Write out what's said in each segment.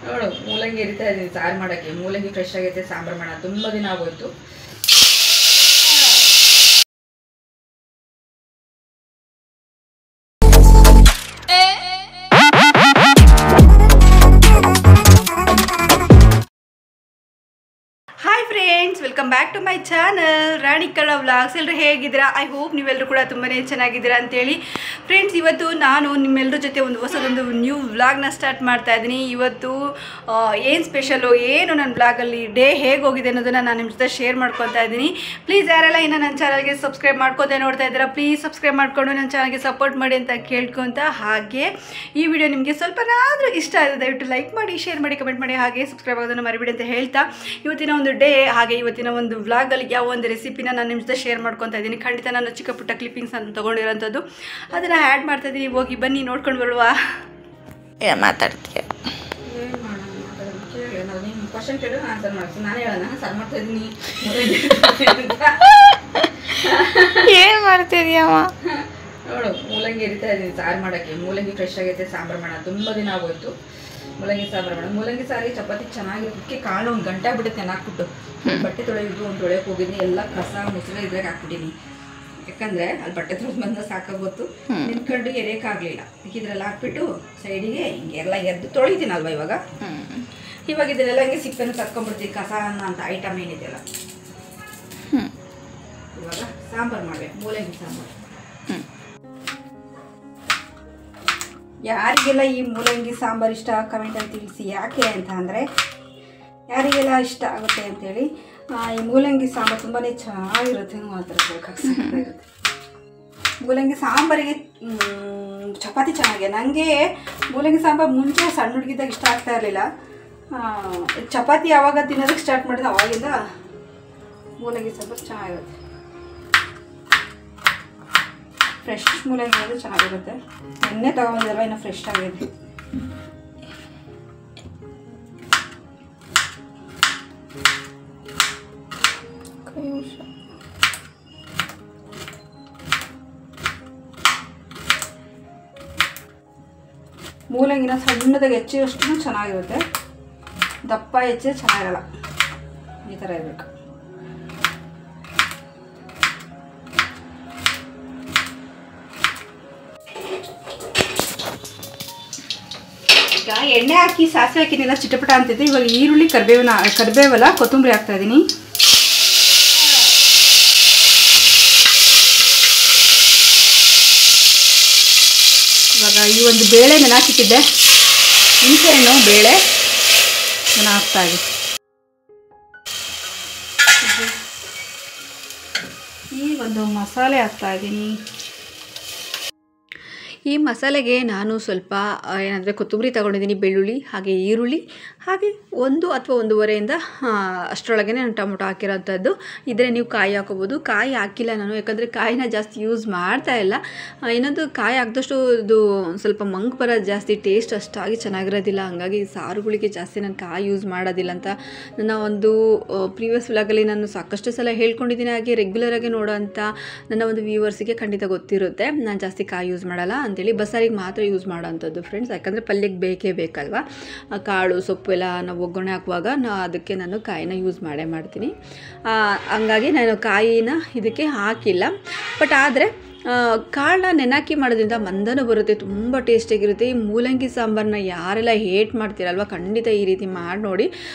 ನೋಡು ಮೂಲಂಗಿ ಎರಿತಾ ಇದ್ದೀನಿ ಸಾರು ಮಾಡೋಕ್ಕೆ. ಮೂಲಂಗಿ ಫ್ರೆಶ್ ಆಗೈತೆ, ಸಾಂಬಾರು ಮಾಡೋಣ. ತುಂಬ ದಿನ ಆಗೋಯ್ತು. Hi friends, welcome back to my channel Rani Kalla vlogs. ಎಲ್ಲರೂ ಹೇಗಿದ್ದೀರಾ? ಐ ಹೋಪ್ ನೀವೆಲ್ಲರೂ ಕೂಡ ತುಂಬಾ ಚೆನ್ನಾಗಿದ್ದೀರಾ ಅಂತೇಳಿ. ಫ್ರೆಂಡ್ಸ್, ಇವತ್ತು ನಾನು ನಿಮ್ಮೆಲ್ಲರ ಜೊತೆ ಒಂದು ಹೊಸದೊಂದು ನ್ಯೂ ವ್ಲಾಗ್ನ ಸ್ಟಾರ್ಟ್ ಮಾಡ್ತಾ ಇದ್ದೀನಿ. ಇವತ್ತು ಏನು ಸ್ಪೆಷಲು, ಏನು ನನ್ನ ವ್ಲಾಗಲ್ಲಿ ಡೇ ಹೇಗೆ ಹೋಗಿದೆ ಅನ್ನೋದನ್ನು ನಾನು ನಿಮ್ಮ ಜೊತೆ ಶೇರ್ ಮಾಡ್ಕೊತಾ ಇದ್ದೀನಿ. ಪ್ಲೀಸ್ ಯಾರೆಲ್ಲ ಇನ್ನು ನನ್ನ ಚಾನಲ್ಗೆ ಸಬ್ಸ್ಕ್ರೈಬ್ ಮಾಡ್ಕೊತಾ ನೋಡ್ತಾ ಇದ್ದೀರಾ, ಪ್ಲೀಸ್ ಸಬ್ಸ್ಕ್ರೈಬ್ ಮಾಡಿಕೊಂಡು ನನ್ನ ಚಾನಲ್ಗೆ ಸಪೋರ್ಟ್ ಮಾಡಿ ಅಂತ ಕೇಳ್ಕೊತ, ಹಾಗೆ ಈ ವಿಡಿಯೋ ನಿಮಗೆ ಸ್ವಲ್ಪನಾದರೂ ಇಷ್ಟ ಆಗಿದೆ ದಯವಿಟ್ಟು ಲೈಕ್ ಮಾಡಿ, ಶೇರ್ ಮಾಡಿ, ಕಮೆಂಟ್ ಮಾಡಿ, ಹಾಗೆ ಸಬ್ಸ್ಕ್ರೈಬ್ ಆಗೋದನ್ನು ಮರಿಬೇಡಿ ಅಂತ ಹೇಳ್ತಾ, ಇವತ್ತಿನ ಒಂದು ಡೇ ಹಾಗೆ ಇವತ್ತಿನ ಒಂದು ವ್ಲಾಗಲ್ಲಿ ಯಾವ ಒಂದು ರೆಸಿಪಿನ ನಾನು ನಿಮ್ಮ ಜೊತೆ ಶೇರ್ ಮಾಡ್ಕೊತಾ ಇದ್ದೀನಿ. ಖಂಡಿತ ನಾನು ಚಿಕ್ಕ ಪುಟ್ಟ ಕ್ಲಿಪ್ಪಿಂಗ್ಸ್ ಅನ್ನು ತೊಗೊಂಡಿರೋಂಥದ್ದು, ಅದನ್ನು ಆ್ಯಡ್ ಮಾಡ್ತಾ ಇದ್ದೀನಿ. ಹೋಗಿ ಬನ್ನಿ ನೋಡ್ಕೊಂಡು ಬರುವಾ. ಮಾತಾಡ್ತೀಯ? ಕ್ವಶನ್ ಕೇಳು, ಆನ್ಸರ್ ಮಾಡ್ತೀನಿ. ನಾನು ಹೇಳೋಣ ಸಾರು ಮಾಡ್ತಾ ಇದ್ದೀನಿ. ಏನು ಮಾಡ್ತಿದ್ಯಮ್ಮ? ನೋಡು ಮೂಲಂಗಿ ಎರಿತಾ ಇದ್ದೀನಿ ಸಾರು ಮಾಡೋಕ್ಕೆ. ಮೂಲಂಗಿ ಫ್ರೆಶ್ ಆಗೈತೆ, ಸಾಂಬಾರು ಮಾಡೋಣ. ತುಂಬ ದಿನ ಆಗೋಯ್ತು. ಮೂಲಂಗಿ ಸಾಂಬಾರು ಮಾಡೋಣ. ಮೂಲಂಗಿ ಸಾರಿಗೆ ಚಪಾತಿ ಚೆನ್ನಾಗಿರೋದಕ್ಕೆ ಕಾಳು ಒಂದು ಗಂಟೆ ಬಿಡುತ್ತೆ ಹಾಕ್ಬಿಟ್ಟು. ಬಟ್ಟೆ ತೊಳೆಯೋದು ಒಂದು ತೊಳೆಯೋಕೆ ಹೋಗಿದ್ದೀನಿ, ಎಲ್ಲ ಕಸ ಮುಚ್ಚಳ ಇದ್ರಾಗ ಹಾಕ್ಬಿಟ್ಟಿನಿ. ಯಾಕಂದರೆ ಅಲ್ಲಿ ಬಟ್ಟೆ ತೊಳೆದು ಬಂದ ಸಾಕಾಗೋತ್ತು, ನಿಂತ್ಕೊಂಡು ಎರೆಯೋಕ್ಕಾಗಲಿಲ್ಲ. ಇದ್ರಲ್ಲಿ ಹಾಕ್ಬಿಟ್ಟು ಸೈಡಿಗೆ ಹಿಂಗೆ ಎಲ್ಲ ಎದ್ದು ತೊಳಿತೀನಲ್ವ ಇವಾಗ. ಇವಾಗ ಇದನ್ನೆಲ್ಲ ಹಿಂಗೆ ಸಿಪ್ಪೆನ ತಕ್ಕೊಂಡ್ಬಿಡ್ತೀವಿ, ಕಸ ಅಂತ ಐಟಮ್ ಏನಿದೆಯಲ್ಲ. ಇವಾಗ ಸಾಂಬಾರು ಮಾಡಬೇಕು, ಮೂಲಂಗಿ ಸಾಂಬಾರು. ಯಾರಿಗೆಲ್ಲ ಈ ಮೂಲಂಗಿ ಸಾಂಬಾರು ಇಷ್ಟ ಕಮೆಂಟಲ್ಲಿ ತಿಳಿಸಿ. ಯಾಕೆ ಅಂತ ಅಂದರೆ ಯಾರಿಗೆಲ್ಲ ಇಷ್ಟ ಆಗುತ್ತೆ ಅಂತೇಳಿ. ಈ ಮೂಲಂಗಿ ಸಾಂಬಾರು ತುಂಬಾ ಚೆನ್ನಾಗಿರುತ್ತೆ, ಮಾತಾಡ್ಬೇಕಾಗುತ್ತೆ. ಮೂಲಂಗಿ ಸಾಂಬಾರಿಗೆ ಚಪಾತಿ ಚೆನ್ನಾಗಿದೆ. ನನಗೆ ಮೂಲಂಗಿ ಸಾಂಬಾರು ಮುಂಚೆ ಸಣ್ಣ ಹುಡುಗಿದ್ದಾಗ ಇಷ್ಟ ಆಗ್ತಾ ಇರಲಿಲ್ಲ. ಚಪಾತಿ ಯಾವಾಗ ತಿನ್ನೋದಕ್ಕೆ ಸ್ಟಾರ್ಟ್ ಮಾಡಿದ್ರೆ ಅವಾಗಿಂದ ಮೂಲಂಗಿ ಸಾಂಬಾರು ಚೆನ್ನಾಗಿರುತ್ತೆ. ಫ್ರೆಶ್ ಮೂಲಂಗಿ ಅದು ಚೆನ್ನಾಗಿರುತ್ತೆ. ಎಣ್ಣೆ ತಗೊಂಡಿದ್ದಲ್ಲ, ಇನ್ನು ಫ್ರೆಶ್ ಆಗಿದೆ. ಮೂಲಂಗಿನ ಸಣ್ಣದಾಗಿ ಹೆಚ್ಚಿದಷ್ಟು ಚೆನ್ನಾಗಿರುತ್ತೆ, ದಪ್ಪ ಹೆಚ್ಚಿದ್ರೆ ಚೆನ್ನಾಗಿರಲ್ಲ. ಈ ಥರ ಇರಬೇಕು. ಈಗ ಎಣ್ಣೆ ಹಾಕಿ ಸಾಸಿವೆ ಹಾಕಿನೆಲ್ಲ ಚಿಟಪಟ ಅಂತಿದ್ದೆ. ಇವಾಗ ಈರುಳ್ಳಿ ಕರಿಬೇವಲ್ಲ ಕೊತ್ತಂಬರಿ ಹಾಕ್ತಾ ಇದ್ದೀನಿ. ಇವಾಗ ಈ ಒಂದು ಬೇಳೆ ನೆನಾಕಿಟ್ಟಿದ್ದೆ, ಹುಣಸೆಹಣ್ಣು ಬೇಳೆ ನಾನು ಹಾಕ್ತಾ ಇದ್ದೀನಿ. ಈ ಒಂದು ಮಸಾಲೆ ಹಾಕ್ತಾ ಇದ್ದೀನಿ. ಈ ಮಸಾಲೆಗೆ ನಾನು ಸ್ವಲ್ಪ ಏನಂದರೆ ಕೊತ್ತಂಬರಿ ತೊಗೊಂಡಿದ್ದೀನಿ, ಬೆಳ್ಳುಳ್ಳಿ, ಹಾಗೆ ಈರುಳ್ಳಿ, ಹಾಗೆ 1 ಅಥವಾ 1.5 ಅಷ್ಟರೊಳಗೆ ನಾನು ಟೊಮೊಟೊ ಹಾಕಿರೋಂಥದ್ದು. ಇದ್ರೆ ನೀವು ಕಾಯಿ ಹಾಕೋಬೋದು. ಕಾಯಿ ಹಾಕಿಲ್ಲ ನಾನು, ಯಾಕಂದರೆ ಕಾಯಿನ ಜಾಸ್ತಿ ಯೂಸ್ ಮಾಡ್ತಾ ಇಲ್ಲ. ಇನ್ನೊಂದು ಕಾಯಿ ಹಾಕಿದಷ್ಟು ಇದು ಸ್ವಲ್ಪ ಮಂಕ್ ಬರೋದು ಜಾಸ್ತಿ, ಟೇಸ್ಟ್ ಅಷ್ಟಾಗಿ ಚೆನ್ನಾಗಿರೋದಿಲ್ಲ. ಹಂಗಾಗಿ ಸಾರುಗಳಿಗೆ ಜಾಸ್ತಿ ನಾನು ಕಾಯಿ ಯೂಸ್ ಮಾಡೋದಿಲ್ಲ ಅಂತ ನನ್ನ ಒಂದು ಪ್ರೀವಿಯಸ್ ವ್ಲಾಗಲ್ಲಿ ನಾನು ಸಾಕಷ್ಟು ಸಲ ಹೇಳ್ಕೊಂಡಿದ್ದೀನಿ. ಹಾಗೆ ರೆಗ್ಯುಲರಾಗಿ ನೋಡೋಂಥ ನನ್ನ ಒಂದು ವ್ಯೂವರ್ಸಿಗೆ ಖಂಡಿತ ಗೊತ್ತಿರುತ್ತೆ, ನಾನು ಜಾಸ್ತಿ ಕಾಯಿ ಯೂಸ್ ಮಾಡಲ್ಲ ಅಂತೇಳಿ. ಬಸ್ಸಾರಿಗೆ ಮಾತ್ರ ಯೂಸ್ ಮಾಡೋವಂಥದ್ದು ಫ್ರೆಂಡ್ಸ್, ಯಾಕಂದರೆ ಪಲ್ಯಕ್ಕೆ ಬೇಕೇ ಬೇಕಲ್ವ. ಕಾಳು ಸೊಪ್ಪು ಎಲ್ಲ ನಾವು ಒಗ್ಗರಣೆ ಹಾಕುವಾಗ ಅದಕ್ಕೆ ನಾನು ಕಾಯಿನ ಯೂಸ್ ಮಾಡ್ತೀನಿ. ಹಂಗಾಗಿ ನಾನು ಕಾಯಿನ ಇದಕ್ಕೆ ಹಾಕಿಲ್ಲ. ಬಟ್ ಆದರೆ ಕಾಳನ್ನ ನೆನಾಕಿ ಮಾಡೋದ್ರಿಂದ ಮಂದನೂ ಬರುತ್ತೆ, ತುಂಬ ಟೇಸ್ಟಿಯಾಗಿರುತ್ತೆ. ಈ ಮೂಲಂಗಿ ಸಾಂಬಾರನ್ನ ಯಾರೆಲ್ಲ ಹೇಟ್ ಮಾಡ್ತೀರಲ್ವ, ಖಂಡಿತ ಈ ರೀತಿ ಮಾಡಿ ನೋಡಿ,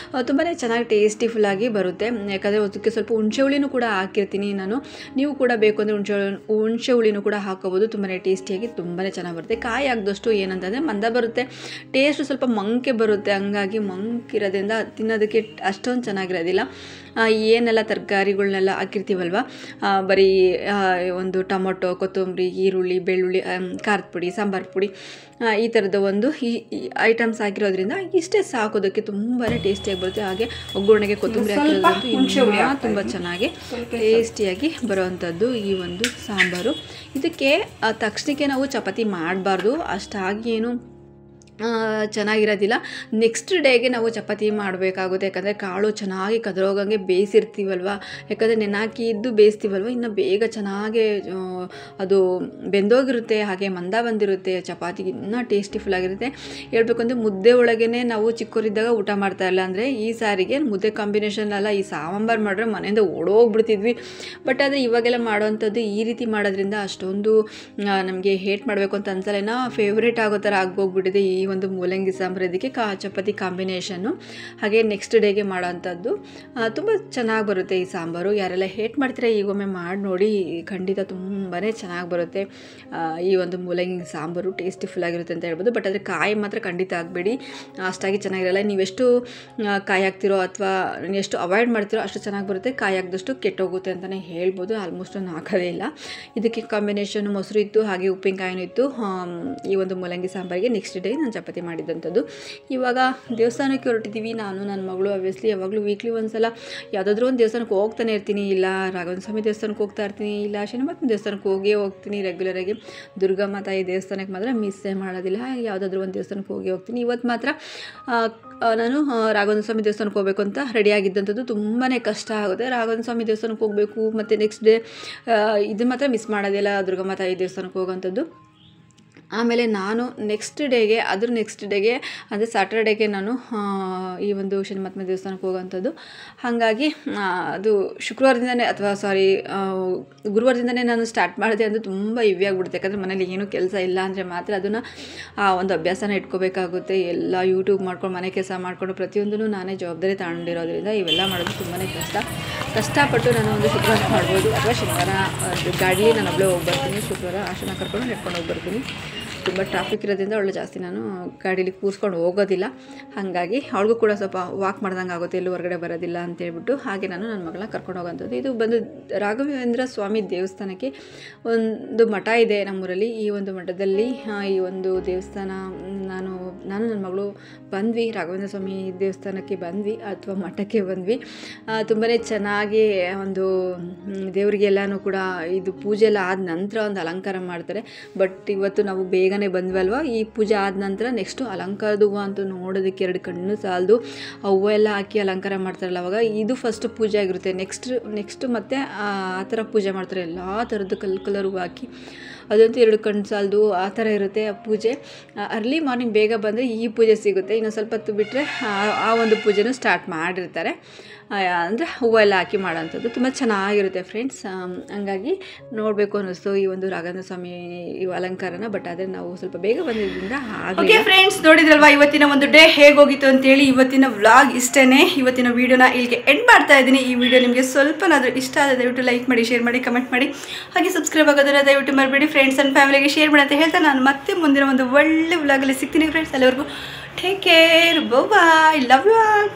ತುಂಬಾ ಚೆನ್ನಾಗಿ ಟೇಸ್ಟಿಫುಲ್ಲಾಗಿ ಬರುತ್ತೆ. ಯಾಕಂದರೆ ಅದಕ್ಕೆ ಸ್ವಲ್ಪ ಹುಣಸೆ ಹುಳಿನೂ ಕೂಡ ಹಾಕಿರ್ತೀನಿ ನಾನು. ನೀವು ಕೂಡ ಬೇಕು ಅಂದರೆ ಹುಣಸೆ ಹುಳಿನೂ ಕೂಡ ಹಾಕೋಬೋದು. ತುಂಬಾ ಟೇಸ್ಟಿಯಾಗಿ ತುಂಬಾ ಚೆನ್ನಾಗಿ ಬರುತ್ತೆ. ಕಾಯಿ ಹಾಕಿದಷ್ಟು ಏನಂತಂದರೆ ಮಂದ ಬರುತ್ತೆ, ಟೇಸ್ಟು ಸ್ವಲ್ಪ ಮಂಕೆ ಬರುತ್ತೆ. ಹಂಗಾಗಿ ಮಂಕಿರೋದ್ರಿಂದ ತಿನ್ನೋದಕ್ಕೆ ಅಷ್ಟೊಂದು ಚೆನ್ನಾಗಿರೋದಿಲ್ಲ. ಏನೆಲ್ಲ ತರಕಾರಿಗಳನ್ನೆಲ್ಲ ಹಾಕಿರ್ತೀವಲ್ವ, ಬರೀ ಒಂದು ಟೊಮೊಟೊ, ಕೊತ್ತಂಬರಿ, ಈರುಳ್ಳಿ, ಬೆಳ್ಳುಳ್ಳಿ, ಖಾರದ ಪುಡಿ, ಸಾಂಬಾರು ಪುಡಿ, ಈ ಥರದ ಒಂದು ಈ ಐಟಮ್ಸ್ ಹಾಕಿರೋದ್ರಿಂದ ಇಷ್ಟೇ ಸಾಕೋದಕ್ಕೆ ತುಂಬಾ ಟೇಸ್ಟಿಯಾಗಿ ಬರುತ್ತೆ. ಹಾಗೆ ಒಗ್ಗರಣೆಗೆ ಕೊತ್ತಂಬರಿ ಹಾಕಿರೋದ್ರಿಂದ ತುಂಬ ಚೆನ್ನಾಗಿ ಟೇಸ್ಟಿಯಾಗಿ ಬರೋವಂಥದ್ದು ಈ ಒಂದು ಸಾಂಬಾರು. ಇದಕ್ಕೆ ತಕ್ಷಣಕ್ಕೆ ನಾವು ಚಪಾತಿ ಮಾಡಬಾರ್ದು, ಅಷ್ಟಾಗಿ ಏನು ಚೆನ್ನಾಗಿರೋದಿಲ್ಲ. ನೆಕ್ಸ್ಟ್ ಡೇಗೆ ನಾವು ಚಪಾತಿ ಮಾಡಬೇಕಾಗುತ್ತೆ, ಯಾಕಂದರೆ ಕಾಳು ಚೆನ್ನಾಗಿ ಕದರೋಗಂಗೆ ಬೇಯಿಸಿರ್ತೀವಲ್ವ, ಯಾಕಂದರೆ ನೆನಾಕಿದ್ದು ಬೇಯಿಸ್ತೀವಲ್ವ, ಇನ್ನು ಬೇಗ ಚೆನ್ನಾಗಿ ಅದು ಬೆಂದೋಗಿರುತ್ತೆ, ಹಾಗೆ ಮಂದ ಬಂದಿರುತ್ತೆ, ಚಪಾತಿಗೆ ಇನ್ನೂ ಟೇಸ್ಟಿಫುಲ್ಲಾಗಿರುತ್ತೆ. ಹೇಳ್ಬೇಕಂದ್ರೆ ಮುದ್ದೆ ಒಳಗೇ ನಾವು ಚಿಕ್ಕವರಿದ್ದಾಗ ಊಟ ಮಾಡ್ತಾಯಿಲ್ಲ, ಅಂದರೆ ಈ ಸಾರಿಗೆ ಮುದ್ದೆ ಕಾಂಬಿನೇಷನ್ ಅಲ್ಲ, ಈ ಸಾಂಬಾರು ಮಾಡಿದ್ರೆ ಮನೆಯಿಂದ ಓಡೋಗ್ಬಿಡ್ತಿದ್ವಿ. ಬಟ್ ಆದರೆ ಇವಾಗೆಲ್ಲ ಮಾಡೋವಂಥದ್ದು ಈ ರೀತಿ ಮಾಡೋದ್ರಿಂದ ಅಷ್ಟೊಂದು ನಮಗೆ ಹೇಟ್ ಮಾಡಬೇಕು ಅಂತ ಅನ್ಸಲ್ಲ, ಏನೋ ಫೇವ್ರೇಟ್ ಆಗೋ ಥರ ಆಗೋಗ್ಬಿಟ್ಟಿದೆ ಈ ಒಂದು ಮೂಲಂಗಿ ಸಾಂಬಾರು. ಇದಕ್ಕೆ ಚಪಾತಿ ಕಾಂಬಿನೇಷನ್ನು, ಹಾಗೆ ನೆಕ್ಸ್ಟ್ ಡೇಗೆ ಮಾಡೋವಂಥದ್ದು ತುಂಬ ಚೆನ್ನಾಗಿ ಬರುತ್ತೆ ಈ ಸಾಂಬಾರು. ಯಾರೆಲ್ಲ ಹೇಟ್ ಮಾಡ್ತೀರಾ ಈಗೊಮ್ಮೆ ಮಾಡಿ ನೋಡಿ, ಖಂಡಿತ ತುಂಬಾ ಚೆನ್ನಾಗಿ ಬರುತ್ತೆ ಈ ಒಂದು ಮೂಲಂಗಿ ಸಾಂಬಾರು, ಟೇಸ್ಟಿಫುಲ್ಲಾಗಿರುತ್ತೆ ಅಂತ ಹೇಳ್ಬೋದು. ಬಟ್ ಆದರೆ ಕಾಯಿ ಮಾತ್ರ ಖಂಡಿತ ಆಗಬೇಡಿ, ಅಷ್ಟಾಗಿ ಚೆನ್ನಾಗಿರಲ್ಲ. ನೀವೆಷ್ಟು ಕಾಯಿ ಹಾಕ್ತಿರೋ ಅಥವಾ ಎಷ್ಟು ಅವಾಯ್ಡ್ ಮಾಡ್ತಿರೋ ಅಷ್ಟು ಚೆನ್ನಾಗಿ ಬರುತ್ತೆ, ಕಾಯಿ ಹಾಕಿದಷ್ಟು ಕೆಟ್ಟೋಗುತ್ತೆ ಅಂತಲೇ ಹೇಳ್ಬೋದು. ಆಲ್ಮೋಸ್ಟ್ ನಾನು ಹಾಕೋದೇ ಇಲ್ಲ. ಇದಕ್ಕೆ ಕಾಂಬಿನೇಷನ್ ಮೊಸರು ಇತ್ತು, ಹಾಗೆ ಉಪ್ಪಿನಕಾಯಿನೂ ಇತ್ತು ಈ ಒಂದು ಮೂಲಂಗಿ ಸಾಂಬಾರಿಗೆ. ನೆಕ್ಸ್ಟ್ ಡೇ ನಾನು ಚಪಾತಿ ಮಾಡಿದ್ದಂಥದ್ದು. ಇವಾಗ ದೇವಸ್ಥಾನಕ್ಕೆ ಹೊರಟಿದ್ದೀವಿ, ನಾನು ನನ್ನ ಮಗಳು. ಆಬ್ವಿಯಸ್ಲಿ ಯಾವಾಗಲೂ ವೀಕ್ಲಿ ಒಂದ್ಸಲ ಯಾವುದಾದ್ರೂ ಒಂದು ದೇವಸ್ಥಾನಕ್ಕೆ ಹೋಗ್ತಾನೆ ಇರ್ತೀನಿ. ಇಲ್ಲ ರಾಘವೇಂದ್ರ ಸ್ವಾಮಿ ದೇವಸ್ಥಾನಕ್ಕೆ ಹೋಗ್ತಾ ಇರ್ತೀನಿ, ಇಲ್ಲ ಶನಿಮಹಾತ್ಮ ದೇವಸ್ಥಾನಕ್ಕೆ ಹೋಗ್ತೀನಿ ರೆಗ್ಯುಲರಾಗಿ. ದುರ್ಗಮ್ಮ ತಾಯಿ ದೇವಸ್ಥಾನಕ್ಕೆ ಮಾತ್ರ ಮಿಸ್ಸೇ ಮಾಡೋದಿಲ್ಲ, ಯಾವುದಾದ್ರೂ ಒಂದು ದೇವಸ್ಥಾನಕ್ಕೆ ಹೋಗ್ತೀನಿ. ಇವತ್ತು ಮಾತ್ರ ನಾನು ರಾಘವೇಂದ್ರ ಸ್ವಾಮಿ ದೇವಸ್ಥಾನಕ್ಕೆ ಹೋಗಬೇಕು ಅಂತ ರೆಡಿಯಾಗಿದ್ದಂಥದ್ದು. ತುಂಬಾ ಕಷ್ಟ ಆಗುತ್ತೆ ರಾಘವೇಂದ್ರ ಸ್ವಾಮಿ ದೇವಸ್ಥಾನಕ್ಕೆ ಹೋಗಬೇಕು, ಮತ್ತು ನೆಕ್ಸ್ಟ್ ಡೇ ಇದು ಮಾತ್ರ ಮಿಸ್ ಮಾಡೋದಿಲ್ಲ, ದುರ್ಗಮ್ಮ ತಾಯಿ ದೇವಸ್ಥಾನಕ್ಕೆ ಹೋಗೋವಂಥದ್ದು. ಆಮೇಲೆ ನಾನು ನೆಕ್ಸ್ಟ್ ಡೇಗೆ ಅಂದರೆ ಸ್ಯಾಟರ್ಡೇಗೆ ನಾನು ಈ ಒಂದು ಶನಿಮಹಾತ್ಮ ದೇವಸ್ಥಾನಕ್ಕೆ ಹೋಗೋವಂಥದ್ದು. ಹಾಗಾಗಿ ಅದು ಶುಕ್ರವಾರದಿಂದನೇ ಅಥವಾ ಗುರುವಾರದಿಂದನೇ ನಾನು ಸ್ಟಾರ್ಟ್ ಮಾಡಿದೆ ಅಂದರೆ ತುಂಬ ಹೆವಿ ಆಗಿಬಿಡುತ್ತೆ. ಯಾಕಂದರೆ ಮನೇಲಿ ಏನೂ ಕೆಲಸ ಇಲ್ಲ ಅಂದರೆ ಮಾತ್ರ ಅದನ್ನು ಒಂದು ಅಭ್ಯಾಸನ ಇಟ್ಕೋಬೇಕಾಗುತ್ತೆ. ಎಲ್ಲ ಯೂಟ್ಯೂಬ್ ಮಾಡ್ಕೊಂಡು ಮನೆ ಕೆಲಸ ಮಾಡಿಕೊಂಡು ಪ್ರತಿಯೊಂದೂ ನಾನೇ ಜವಾಬ್ದಾರಿ ತಗೊಂಡಿರೋದ್ರಿಂದ ಇವೆಲ್ಲ ಮಾಡೋದು ತುಂಬಾ ಕಷ್ಟಪಟ್ಟು ನಾನು ಒಂದು ಶುಕ್ರವಾರ ಮಾಡ್ಬೋದು, ಅಥವಾ ಶನಿವಾರ ಗಾಡಿಯಲ್ಲಿ ನಾನು ಒಬ್ಬಳೇ ಹೋಗಿ ಬರ್ತೀನಿ. ಶುಕ್ರವಾರ ಆಶನ ಕರ್ಕೊಂಡು ನಡ್ಕೊಂಡು ಹೋಗಿ ಬರ್ತೀನಿ. ತುಂಬ ಟ್ರಾಫಿಕ್ ಇರೋದ್ರಿಂದ ಅವಳು ಜಾಸ್ತಿ ನಾನು ಗಾಡೀಲಿ ಕೂರಿಸ್ಕೊಂಡು ಹೋಗೋದಿಲ್ಲ. ಹಾಗಾಗಿ ಅವಳಿಗೂ ಕೂಡ ಸ್ವಲ್ಪ ವಾಕ್ ಮಾಡ್ದಂಗೆ ಆಗುತ್ತೆ, ಎಲ್ಲೂ ಹೊರಗಡೆ ಬರೋದಿಲ್ಲ ಅಂತೇಳ್ಬಿಟ್ಟು ಹಾಗೆ ನಾನು ನನ್ನ ಮಗಳನ್ನ ಕರ್ಕೊಂಡು ಹೋಗೋಂಥದ್ದು. ಇದು ಬಂದು ರಾಘವೇಂದ್ರ ಸ್ವಾಮಿ ದೇವಸ್ಥಾನಕ್ಕೆ ಒಂದು ಮಠ ಇದೆ ನಮ್ಮೂರಲ್ಲಿ. ಈ ಒಂದು ಮಠದಲ್ಲಿ ಈ ಒಂದು ದೇವಸ್ಥಾನ ನಾನು ನನ್ನ ಮಗಳು ಬಂದ್ವಿ, ರಾಘವೇಂದ್ರ ಸ್ವಾಮಿ ದೇವಸ್ಥಾನಕ್ಕೆ ಬಂದ್ವಿ ಅಥವಾ ಮಠಕ್ಕೆ ಬಂದ್ವಿ. ತುಂಬಾ ಚೆನ್ನಾಗಿ ಒಂದು ದೇವರಿಗೆಲ್ಲನೂ ಕೂಡ ಇದು ಪೂಜೆ ಎಲ್ಲ ಆದ ನಂತರ ಒಂದು ಅಲಂಕಾರ ಮಾಡ್ತಾರೆ. ಬಟ್ ಇವತ್ತು ನಾವು ಬೇಗನೆ ಬಂದ್ವಲ್ವ, ಈ ಪೂಜೆ ಆದ ನಂತರ ನೆಕ್ಸ್ಟು ಅಲಂಕಾರದ ಹೂವು ಅಂತೂ ನೋಡೋದಕ್ಕೆ 2 ಕಣ್ಣು ಸಾಲದು. ಆ ಹೂವು ಎಲ್ಲ ಹಾಕಿ ಅಲಂಕಾರ ಮಾಡ್ತಾರಲ್ಲ, ಅವಾಗ ಇದು ಫಸ್ಟ್ ಪೂಜೆ ಆಗಿರುತ್ತೆ. ನೆಕ್ಸ್ಟ್ ಮತ್ತೆ ಆ ಥರ ಪೂಜೆ ಮಾಡ್ತಾರೆ, ಎಲ್ಲ ಥರದ್ದು ಕಲರ್ ಹೂವು ಹಾಕಿ. ಅದಂತೂ 2 ಕಣ್ಣು ಸಾಲದು, ಆ ಥರ ಇರುತ್ತೆ ಆ ಪೂಜೆ. ಅರ್ಲಿ ಮಾರ್ನಿಂಗ್ ಬೇಗ ಬಂದರೆ ಈ ಪೂಜೆ ಸಿಗುತ್ತೆ. ಇನ್ನು ಸ್ವಲ್ಪ ಹೊತ್ತು ಬಿಟ್ಟರೆ ಆ ಒಂದು ಪೂಜೆನೂ ಸ್ಟಾರ್ಟ್ ಮಾಡಿರ್ತಾರೆ. ಅಂದರೆ ಹೂವೆಲ್ಲ ಹಾಕಿ ಮಾಡೋಂಥದ್ದು ತುಂಬ ಚೆನ್ನಾಗಿರುತ್ತೆ ಫ್ರೆಂಡ್ಸ್. ಹಂಗಾಗಿ ನೋಡಬೇಕು ಅನ್ನಿಸ್ತು ಈ ಒಂದು ರಾಘವೇಂದ್ರ ಸ್ವಾಮಿ ಅಲಂಕಾರನ. ಬಟ್ ಆದರೆ ನಾವು ಸ್ವಲ್ಪ ಬೇಗ ಬಂದಿದ್ದರಿಂದ ಓಕೆ ಫ್ರೆಂಡ್ಸ್, ನೋಡಿದ್ರಲ್ವಾ ಇವತ್ತಿನ ಒಂದು ಡೇ ಹೇಗೋಗಿತ್ತು ಅಂತೇಳಿ. ಇವತ್ತಿನ ವ್ಲಾಗ್ ಇಷ್ಟೇ. ಇವತ್ತಿನ ವೀಡಿಯೋನ ಇಲ್ಲಿಗೆ ಎಂಡ್ ಮಾಡ್ತಾ ಇದ್ದೀನಿ. ಈ ವಿಡಿಯೋ ನಿಮಗೆ ಸ್ವಲ್ಪನಾದರೂ ಇಷ್ಟ ಆದರೆ ದಯವಿಟ್ಟು ಲೈಕ್ ಮಾಡಿ, ಶೇರ್ ಮಾಡಿ, ಕಮೆಂಟ್ ಮಾಡಿ, ಹಾಗೆ ಸಬ್ಸ್ಕ್ರೈಬ್ ಆಗೋದನ್ನು ದಯವಿಟ್ಟು ಮರಿಬೇಡಿ. ಫ್ರೆಂಡ್ಸ್ ಆ್ಯಂಡ್ ಫ್ಯಾಮಿಲಿಗೆ ಶೇರ್ ಮಾಡಿ ಅಂತ ಹೇಳ್ತಾ ನಾನು ಮತ್ತೆ ಮುಂದಿನ ಒಂದು ಒಳ್ಳೆ ವ್ಲಾಗಲ್ಲಿ ಸಿಗ್ತೀನಿ ಫ್ರೆಂಡ್ಸ್. ಅಲ್ಲಿವರೆಗೂ take care, bye, love you all.